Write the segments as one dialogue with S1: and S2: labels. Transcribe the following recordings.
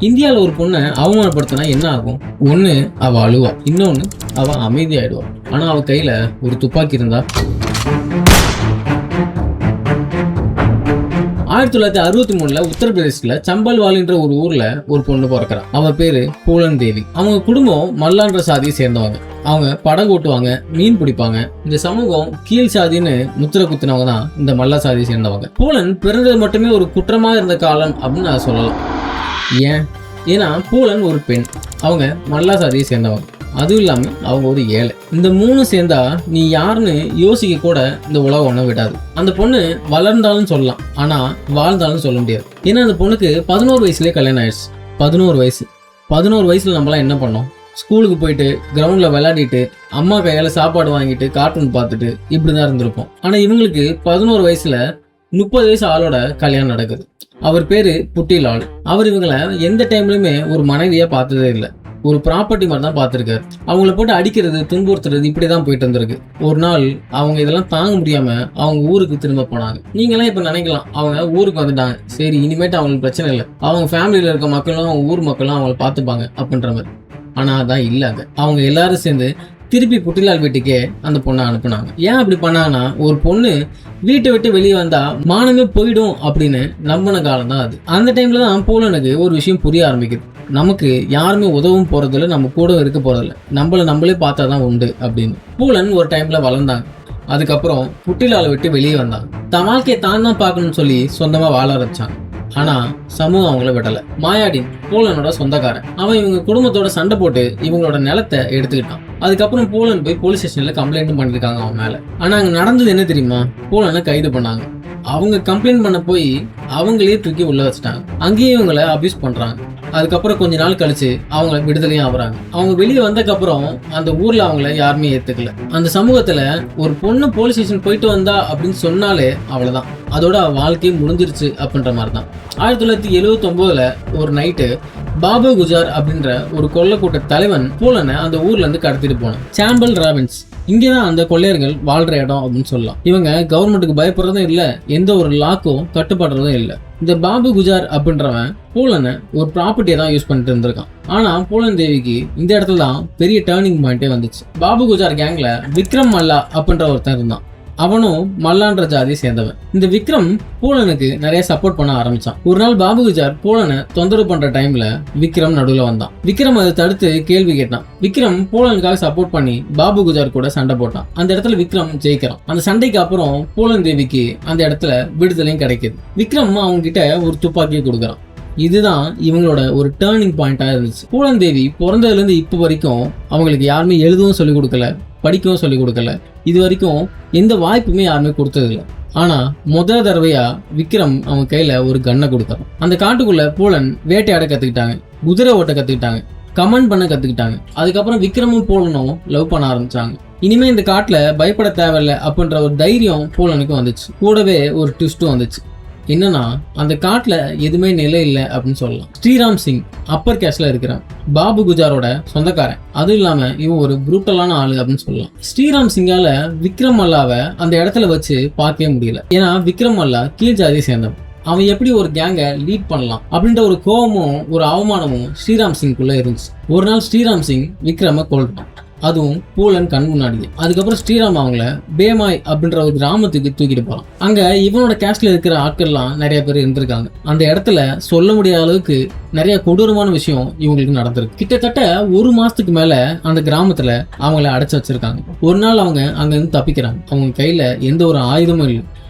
S1: இந்தியாவில் ஒரு பொண்ணை அவமானப்படுத்தினா என்ன ஆகும்? ஒன்று அவள் அழுவா, இன்னொன்று அவள் அமைதியாயிடுவா. ஆனால் அவள் கையில் ஒரு துப்பாக்கி இருந்தா 1963 உத்தரப்பிரதேசத்துல சம்பல்வால்ன்ற ஒரு ஊர்ல ஒரு பொண்ணு பிறக்கிறா. அவ பேரு பூலன் தேவி. அவங்க குடும்பம் மல்லான்ற சாதியை சேர்ந்தவங்க. அவங்க படம் ஓட்டுவாங்க, மீன் பிடிப்பாங்க. இந்த சமூகம் கீழ் சாதின்னு முத்திர குத்தினவங்க தான் இந்த மல்லா சாதியை சேர்ந்தவங்க. பூலன் பிறந்தது மட்டுமே ஒரு குற்றமா இருந்த காலம் அப்படின்னு நான் சொல்லலாம். ஏன்னா பூலன் ஒரு பெண், அவங்க மல்லா சாதியை சேர்ந்தவங்க, அதுவும் இல்லாம அவங்க ஒரு ஏழை. இந்த மூணு சேர்ந்தா நீ யாருன்னு யோசிக்க கூட இந்த உலகம் ஒன்றும் விடாது. அந்த பொண்ணு வளர்ந்தாலும் சொல்லலாம், ஆனா வாழ்ந்தாலும் சொல்ல முடியாது. ஏன்னா அந்த பொண்ணுக்கு 11 வயசுலேயே கல்யாணம் ஆயிடுச்சு. 11 வயசுல நம்மளாம் என்ன பண்ணோம்? ஸ்கூலுக்கு போயிட்டு கிரவுண்ட்ல விளையாடிட்டு அம்மா கையால சாப்பாடு வாங்கிட்டு கார்ட்டூன் பார்த்துட்டு இப்படிதான் இருந்திருப்போம். ஆனா இவங்களுக்கு 11 வயசுல 30 வயசு ஆளோட கல்யாணம் நடக்குது. அவர் பேரு புட்டிலால். அவர் இவங்களை எந்த டைம்லயுமே ஒரு மனைவியா பார்த்ததே இல்லை, ஒரு ப்ராப்பர்ட்டி மாதிரி தான் பார்த்துருக்காரு. அவங்கள போட்டு அடிக்கிறது, துன்புறுத்துறது இப்படிதான் போயிட்டு இருந்திருக்கு. ஒரு நாள் அவங்க இதெல்லாம் தாங்க முடியாம அவங்க ஊருக்கு திரும்ப போனாங்க. நீங்களாம் இப்ப நினைக்கலாம், அவங்க ஊருக்கு வந்துட்டாங்க, சரி இனிமேட்டு அவங்களுக்கு பிரச்சனை இல்லை, அவங்க ஃபேமிலியில இருக்க மக்களும் அவங்க ஊர் மக்களும் அவங்களை பார்த்துப்பாங்க அப்படின்ற மாதிரி. ஆனா அதான் இல்லாங்க. அவங்க எல்லாரும் சேர்ந்து திருப்பி புட்டிலால் வீட்டுக்கே அந்த பொண்ணை அனுப்புனாங்க. ஏன் அப்படி பண்ணாங்கன்னா, ஒரு பொண்ணு வீட்டை விட்டு வெளியே வந்தா மானமே போயிடும் அப்படின்னு நம்பின காலம் தான் அது. அந்த டைம்ல தான் பூலனுக்கு ஒரு விஷயம் புரிய ஆரம்பிக்குது. நமக்கு யாருமே உதவும் போறதில்ல, நம்ம கூட இருக்க போறதில்ல, நம்மளே பார்த்தா தான் உண்டு அப்படின்னு. பூலன் ஒரு டைம்ல வளர்ந்தாங்க. அதுக்கப்புறம் புட்டிலாலை விட்டு வெளியே வந்தாங்க. தன் வாழ்க்கையை தான் பார்க்கணும்னு சொல்லி சொந்தமா வாழ ஆரம்பிச்சாங்க. ஆனா சமூகம் அவங்கள விடல. மாயாடின் பூலனோட சொந்தக்காரன். அவன் இவங்க குடும்பத்தோட சண்டை போட்டு இவங்களோட நிலத்தை எடுத்துக்கிட்டான். அதுக்கப்புறம் பூலன் போய் போலீஸ் ஸ்டேஷன்ல கம்ப்ளைண்ட் பண்ணிருக்காங்க அவன் மேல. ஆனா அங்க நடந்தது என்ன தெரியுமா? பூலனை கைது பண்ணாங்க. அவங்க கம்ப்ளைண்ட் பண்ண போய் அவங்களே தூக்கி உள்ள வச்சுட்டாங்க. அங்கேயே இவங்களை அபியூஸ் பண்றாங்க. அதுக்கப்புறம் கொஞ்ச நாள் கழிச்சு அவங்க விடுதலையும் ஆகுறாங்க. அவங்க வெளியே வந்ததுக்கப்புறம் அந்த ஊர்ல அவங்கள யாருமே ஏத்துக்கல. அந்த சமூகத்துல ஒரு பொண்ணு போலீஸ் ஸ்டேஷன் போயிட்டு வந்தா அப்படின்னு சொன்னாலே அவ்வளவுதான், அதோட வாழ்க்கையும் முடிஞ்சிருச்சு அப்படின்ற மாதிரி தான். 1979 ஒரு நைட்டு பாபு குஜார் அப்படின்ற ஒரு கொள்ளைக்கூட்ட தலைவன் பூலனை அந்த ஊர்ல இருந்து கடத்திட்டு போனான். சாம்பல் ராபின்ஸ் இங்கதான் அந்த கொள்ளையர்கள் வாழ்ற இடம் அப்படின்னு சொல்லலாம். இவங்க கவர்மெண்ட்டுக்கு பயப்படுறதும் இல்லை, எந்த ஒரு லாக்கும் கட்டுப்படுறதும் இல்லை. இந்த பாபு குஜார் அப்படின்றவன் பூலனை ஒரு ப்ராப்பர்ட்டியை தான் யூஸ் பண்ணிட்டு இருந்திருக்கான். ஆனா பூலன் தேவிக்கு இந்த இடத்துல தான் பெரிய டேர்னிங் பாயிண்டே வந்துச்சு. பாபு குஜார் கேங்ல விக்ரம் மல்லா அப்படின்ற ஒருத்தன் இருந்தான். அவனும் மல்லான்ற ஜாதியை சேர்ந்தவன். இந்த விக்ரம் பூலனுக்கு நிறைய சப்போர்ட் பண்ண ஆரம்பிச்சான். ஒரு நாள் பாபு குஜார் பூலனை தொந்தரவு பண்ற டைம்ல விக்ரம் நடுவில் வந்தான். விக்ரம் அதை தடுத்து கேள்வி கேட்டான். விக்ரம் பூலனுக்காக சப்போர்ட் பண்ணி பாபு குஜார் கூட சண்டை போட்டான். அந்த இடத்துல விக்ரம் ஜெயிக்கிறான். அந்த சண்டைக்கு அப்புறம் பூலன் தேவிக்கு அந்த இடத்துல விடுதலையும் கிடைக்குது. விக்ரம் அவங்க கிட்ட ஒரு துப்பாக்கியை கொடுக்குறான். இதுதான் இவங்களோட ஒரு டேர்னிங் பாயிண்டா இருந்துச்சு. பூலன் தேவி பிறந்ததுல இருந்து இப்போ வரைக்கும் அவங்களுக்கு யாருமே எழுதவும் சொல்லிக் கொடுக்கல, படிக்கவும் சொல்லிக் கொடுக்கல. இது வரைக்கும் எந்த வாய்ப்புமே யாருமே கொடுத்ததில்ல. ஆனா முதல் தடவையா விக்ரம் அவங்க கையில ஒரு கன்னை கொடுத்தாங்க. அந்த காட்டுக்குள்ள பூலன் வேட்டையாட கத்துக்கிட்டாங்க, குதிரை ஓட்ட கத்துக்கிட்டாங்க, கமெண்ட் பண்ண கத்துக்கிட்டாங்க. அதுக்கப்புறம் விக்ரமும் பூலனும் லவ் பண்ண ஆரம்பிச்சாங்க. இனிமே இந்த காட்டுல பயப்பட தேவையில்லை அப்படின்ற ஒரு தைரியம் பூலனுக்கு வந்துச்சு. கூடவே ஒரு ட்விஸ்டும் வந்துச்சு. என்னன்னா அந்த காட்டுல எதுவுமே நிலை இல்லை அப்படின்னு சொல்லலாம். ஸ்ரீராம் சிங் அப்பர் கேஸ்ட்ல இருக்கிறான், பாபு குஜாரோட சொந்தக்காரன். அதுவும் இல்லாம இவன் ஒரு புரூட்டலான ஆளு அப்படின்னு சொல்லலாம். ஸ்ரீராம் சிங்கால விக்ரம் மல்லாவை அந்த இடத்துல வச்சு பார்க்கவே முடியல. ஏன்னா விக்ரம் மல்லா கீழ் ஜாதியை சேர்ந்தவன். அவன் எப்படி ஒரு கேங்கை லீட் பண்ணலாம் அப்படின்ற ஒரு கோபமும் ஒரு அவமானமும் ஸ்ரீராம் சிங்குள்ள இருந்துச்சு. ஒரு நாள் ஸ்ரீராம் சிங் விக்ரம கொல்றான், அதுவும் பூலன் கண் முன்னாடியே. அதுக்கப்புறம் ஸ்ரீராம் அவங்கள பேமாய் அப்படின்ற ஒரு கிராமத்துக்கு தூக்கிட்டு போறான். அங்க இவனோட கேஸ்ட்ல இருக்கிற ஆட்கள்லாம் நிறைய பேர் இருந்திருக்காங்க. அந்த இடத்துல சொல்ல முடியாத அளவுக்கு நிறைய கொடூரமான விஷயம் இவங்களுக்கு நடந்திருக்கு. கிட்டத்தட்ட 1 மாசத்துக்கு மேல அந்த கிராமத்துல அவங்கள அடைச்சு வச்சிருக்காங்க. ஒரு நாள் அவங்க அங்க இருந்து தப்பிக்கிறாங்க. அவங்க கையில எந்த ஒரு ஆயுதமும் இல்லை,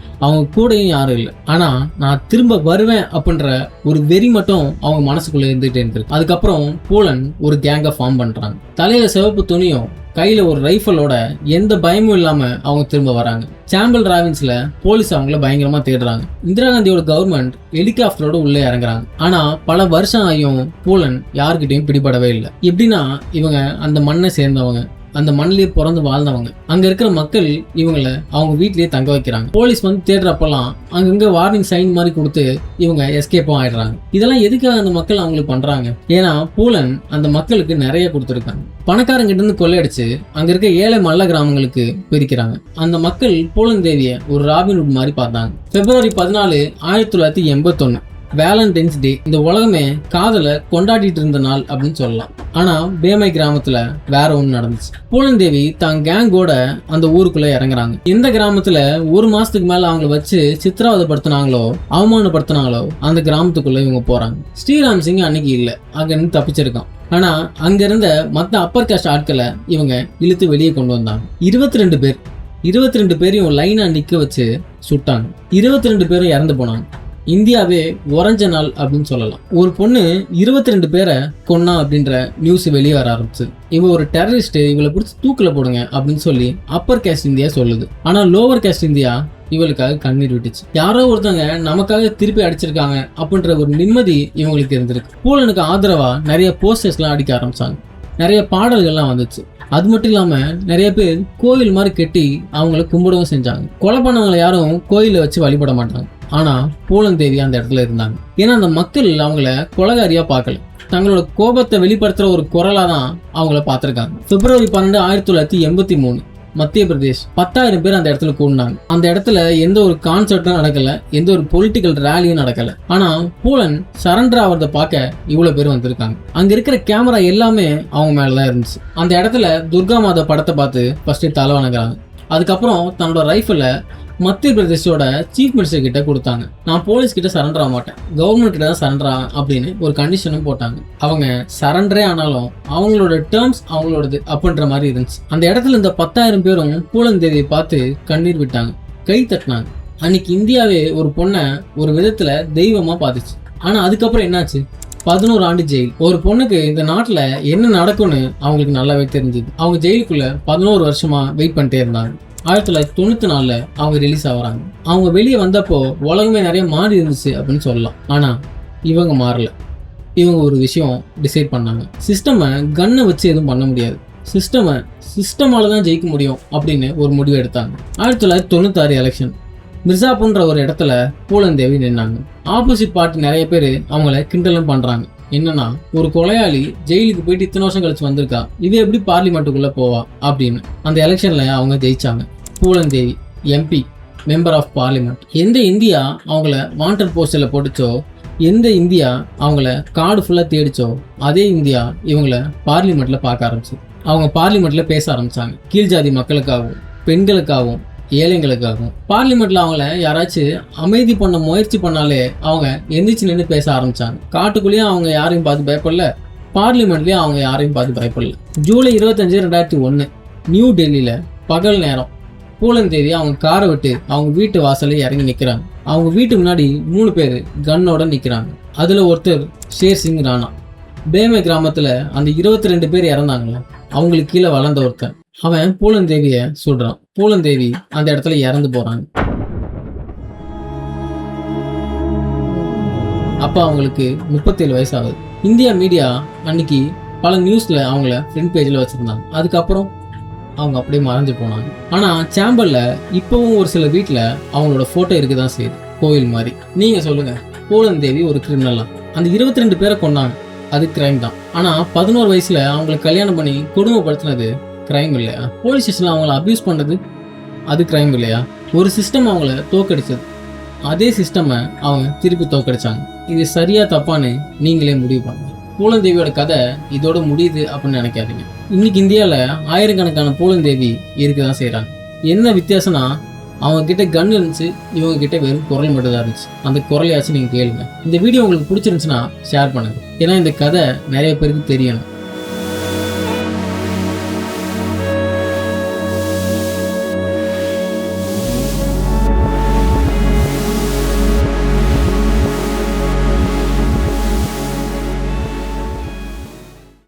S1: அவங்க கூடயும் யாரும் இல்லை. ஆனா நான் திரும்ப வருவேன் அப்படின்ற ஒரு வெறி மட்டும் அவங்க மனசுக்குள்ள இருந்துகிட்டே இருந்திருக்கு. அதுக்கப்புறம் பூலன் ஒரு கேங்கை ஃபார்ம் பண்றாங்க. தலையில சிவப்பு துணியும் கையில ஒரு ரைஃபிளோட எந்த பயமும் இல்லாம அவங்க திரும்ப வராங்க. சாம்பல் ராவின்ஸ்ல போலீஸ் அவங்கள பயங்கரமா தேடுறாங்க. இந்திரா காந்தியோட கவர்மெண்ட் ஹெலிகாப்டரோட உள்ளே இறங்குறாங்க. ஆனா பல வருஷம் ஆகியும் பூலன் யாருக்கிட்டையும் பிடிபடவே இல்லை. எப்படின்னா இவங்க அந்த மண்ணை சேர்ந்தவங்க, அந்த மண்ணிலேயே பிறந்து வாழ்ந்தவங்க. அங்க இருக்கிற மக்கள் இவங்களை அவங்க வீட்லயே தங்க வைக்கிறாங்க. போலீஸ் வந்து தேடுறப்பெல்லாம் அங்கங்க வார்னிங் சைன் மாதிரி கொடுத்து இவங்க எஸ்கேப்பும் ஆயிடுறாங்க. இதெல்லாம் எதுக்காக அந்த மக்கள் அவங்களுக்கு பண்றாங்க? ஏன்னா பூலன் அந்த மக்களுக்கு நிறைய கொடுத்துருக்காங்க. பணக்காரங்கிட்ட இருந்து கொள்ளையடிச்சு அங்க இருக்க ஏழை மல்ல கிராமங்களுக்கு பிரிக்கிறாங்க. அந்த மக்கள் பூலன் தேவிய ஒரு ராபின்ஹுட் மாதிரி பார்த்தாங்க. February 14, 1981 வேலண்டைன்ஸ் டே. இந்த உலகமே காதலை கொண்டாடிட்டு இருந்த நாள் அப்படின்னு சொல்லலாம். ஆனா பேமை கிராமத்துல வேற ஒண்ணு நடந்துச்சு. பூலந்தேவி தான் கேங்கோட அந்த ஊருக்குள்ள இறங்குறாங்க. எந்த கிராமத்துல ஒரு மாசத்துக்கு மேல அவங்கள வச்சு சித்திரவதைப்படுத்தினாங்களோ அவமானப்படுத்தினாங்களோ அந்த கிராமத்துக்குள்ள இவங்க போறாங்க. ஸ்ரீராம் சிங் அன்னைக்கு இல்ல, அங்க இருந்து தப்பிச்சிருக்கான். ஆனா அங்க இருந்த மத்த அப்பர் காஸ்ட் ஆட்களை இவங்க இழுத்து வெளியே கொண்டு வந்தாங்க. 22 பேரையும் லைனா நிக்க வச்சு சுட்டாங்க. 22 பேரும் இறந்து போனாங்க. இந்தியாவே உறைஞ்ச நாள் அப்படின்னு சொல்லலாம். ஒரு பொண்ணு 22 பேரை கொன்னா அப்படின்ற நியூஸ் வெளியே வர ஆரம்பிச்சு. இவ ஒரு டெரரிஸ்ட், இவளை பிடிச்சி தூக்கில போடுங்க அப்படின்னு சொல்லி அப்பர் காஸ்ட் இந்தியா சொல்லுது. ஆனா லோவர் காஸ்ட் இந்தியா இவளுக்காக கண்ணீர் விட்டுச்சு. யாரோ ஒருத்தவங்க நமக்காக திருப்பி அடிச்சிருக்காங்க அப்படின்ற ஒரு நிம்மதி இவங்களுக்கு இருந்திருக்கு. பூலனுக்கு ஆதரவா நிறைய போஸ்டர்ஸ்லாம் அடிக்க ஆரம்பிச்சாங்க. நிறைய பாடல்கள்லாம் வந்துச்சு. அது மட்டும் இல்லாம நிறைய பேர் கோயில் மாதிரி கட்டி அவங்கள கும்பிடவும் செஞ்சாங்க. கொலை பண்ணவங்களை யாரும் கோயில வச்சு வழிபட மாட்டாங்க. ஆனா பூலந்தேவி அந்த இடத்துல இருந்தாங்க. ஏன்னா அந்த மக்கள் அவங்கள கொலைகாரியா பார்க்கல, தங்களோட கோபத்தை வெளிப்படுத்துற ஒரு குரலா தான் அவங்கள பார்த்திருக்காங்க. பிப்ரவரி 12, 1983 மத்திய பிரதேஷ் 10,000 பேர் அந்த இடத்துல கூடினாங்க. அந்த இடத்துல எந்த ஒரு கான்சர்ட்டும் நடக்கல, எந்த ஒரு பொலிட்டிக்கல் ரேலியும் நடக்கல. ஆனா பூலன் சரண்டர் ஆகிறத பார்க்க இவ்வளவு பேர் வந்திருக்காங்க. அங்க இருக்கிற கேமரா எல்லாமே அவங்க மேலதான் இருந்துச்சு. அந்த இடத்துல துர்கா மாதா படத்தை பார்த்து ஃபர்ஸ்ட் தலை வணங்குறாங்க. அதுக்கப்புறம் தன்னோட ரைஃபிளை மத்திய பிரதேஷோட சீஃப் மினிஸ்டர் கிட்ட கொடுத்தாங்க. நான் போலீஸ் கிட்ட சரண்டர் ஆக மாட்டேன், கவர்மெண்ட் கிட்ட தான் சரண்டர் ஆகும் அப்படின்னு ஒரு கண்டிஷனும் போட்டாங்க. அவங்க சரண்டரே ஆனாலும் அவங்களோட டேர்ம்ஸ் அவங்களோடது அப்படின்ற மாதிரி இருந்துச்சு. அந்த இடத்துல இந்த 10,000 பேரும் பூலந்தேவியை பார்த்து கண்ணீர் விட்டாங்க, கை தட்டினாங்க. அன்னைக்கு இந்தியாவே ஒரு பொண்ணை ஒரு விதத்துல தெய்வமா பார்த்துச்சு. ஆனா அதுக்கப்புறம் என்னாச்சு? 11 ஆண்டு ஜெயில். ஒரு பொண்ணுக்கு இந்த நாட்டுல என்ன நடக்கும்னு அவங்களுக்கு நல்லாவே தெரிஞ்சுது. அவங்க ஜெயிலுக்குள்ள 11 வருஷமா வெயிட் பண்ணிட்டே இருந்தாங்க. 1994 அவங்க ரிலீஸ் ஆகுறாங்க. அவங்க வெளியே வந்தப்போ உலகமே நிறைய மாறி இருந்துச்சு அப்படின்னு சொல்லலாம். ஆனா இவங்க மாறல. இவங்க ஒரு விஷயம் டிசைட் பண்ணாங்க. சிஸ்டமை கன்னை வச்சு எதுவும் பண்ண முடியாது, சிஸ்டமால தான் ஜெயிக்க முடியும் அப்படின்னு ஒரு முடிவு எடுத்தாங்க. 1996 எலெக்ஷன் மிர்சாபூர்ன்ற ஒரு இடத்துல பூலந்தேவி நின்னாங்க. ஆப்போசிட் பார்ட்டி நிறைய பேர் அவங்கள கிண்டலும் பண்றாங்க. என்னன்னா, ஒரு கொலையாளி ஜெயிலுக்கு போயிட்டு இத்தனை வருஷம் கழிச்சு வந்திருக்கா, இது எப்படி பார்லிமெண்ட்டுக்குள்ள போவா அப்படின்னு. அந்த எலெக்ஷன்ல அவங்க ஜெயிச்சாங்க. பூலந்தேவி எம்பி, மெம்பர் ஆஃப் பார்லிமெண்ட். எந்த இந்தியா அவங்கள வாண்டட் போஸ்டர்ல போட்டுச்சோ, எந்த இந்தியா அவங்கள கார்டு ஃபுல்லா தேடிச்சோ, அதே இந்தியா இவங்கள பார்லிமெண்ட்ல பார்க்க ஆரம்பிச்சு. அவங்க பார்லிமெண்ட்ல பேச ஆரம்பிச்சாங்க. கீழ் ஜாதி மக்களுக்காகவும் பெண்களுக்காகவும் ஏழைங்களுக்காகவும். பார்லிமெண்ட்ல அவங்கள யாராச்சும் அமைதி பண்ண முயற்சி பண்ணாலே அவங்க எந்திரிச்சு நின்று பேச ஆரம்பிச்சாங்க. காட்டுக்குள்ளேயும் அவங்க யாரையும் பார்த்து பயப்படல, பார்லிமெண்ட்லயும் அவங்க யாரையும் பார்த்து பயப்படல. ஜூலை 25, 2001 நியூ டெல்லியில பகல் நேரம் பூலந்தேவி அவங்க காரை விட்டு அவங்க வீட்டு வாசல்ல இறங்கி நிக்கிறாங்க. அவங்க வீட்டு முன்னாடி 3 பேர் கன்னோட நிக்கிறாங்க. அதுல ஒருத்தர் ஷேர் சிங் ராணா. பேமை கிராமத்துல அந்த 22 பேர் இறந்தாங்களே, அவங்களுக்கு கீழே வளர்ந்த ஒருத்தன். அவன் பூலந்தேவிய சுடுறான். பூலந்தேவி அந்த இடத்துல இறந்து போறாங்க. அப்ப அவங்களுக்கு 37 வயசு ஆகுது. இந்தியா மீடியா அன்னைக்கு பல நியூஸ்ல அவங்கள ஃப்ரண்ட் பேஜ்ல வச்சிருந்தாங்க. அதுக்கப்புறம் அவங்க அப்படியே மறைஞ்சு போனாங்க. ஆனா சேம்பர்ல இப்பவும் ஒரு சில வீட்டுல அவங்களோட போட்டோ இருக்குதான் செய்யுது, கோயில் மாதிரி. நீங்க சொல்லுங்க, பூலந்தேவி ஒரு கிரிமினலா? அந்த 22 பேரை கொன்னாங்க, அது கிரைம் தான். ஆனா 11 வயசுல அவங்களை கல்யாணம் பண்ணி கொடுமைப்படுத்தினது கிரைம் இல்லையா? போலீஸ் ஸ்டேஷன்ல அவங்கள அபியூஸ் பண்றது அது கிரைம் இல்லையா? ஒரு சிஸ்டம் அவங்கள தோக்கடிச்சது, அதே சிஸ்டமை அவங்க திருப்பி தோக்கடிச்சாங்க. இது சரியா தப்பான்னு நீங்களே முடிவு பண்ணுங்க. பூலந்தேவியோட கதை இதோட முடியுது அப்படின்னு நினைக்காதீங்க. இன்னைக்கு இந்தியாவில் ஆயிரக்கணக்கான பூலந்தேவி இருக்குதான் செய்கிறாங்க. என்ன வித்தியாசம்னா, அவங்க கிட்ட கன் இருந்துச்சு, இவங்க கிட்ட வெறும் குரல் மட்டும் தான் இருந்துச்சு. அந்த குரலையாச்சும் நீங்கள் கேளுங்க. இந்த வீடியோ உங்களுக்கு பிடிச்சிருந்துச்சுன்னா ஷேர் பண்ணுங்க. ஏன்னா இந்த கதை நிறைய பேருக்கு தெரியணும்.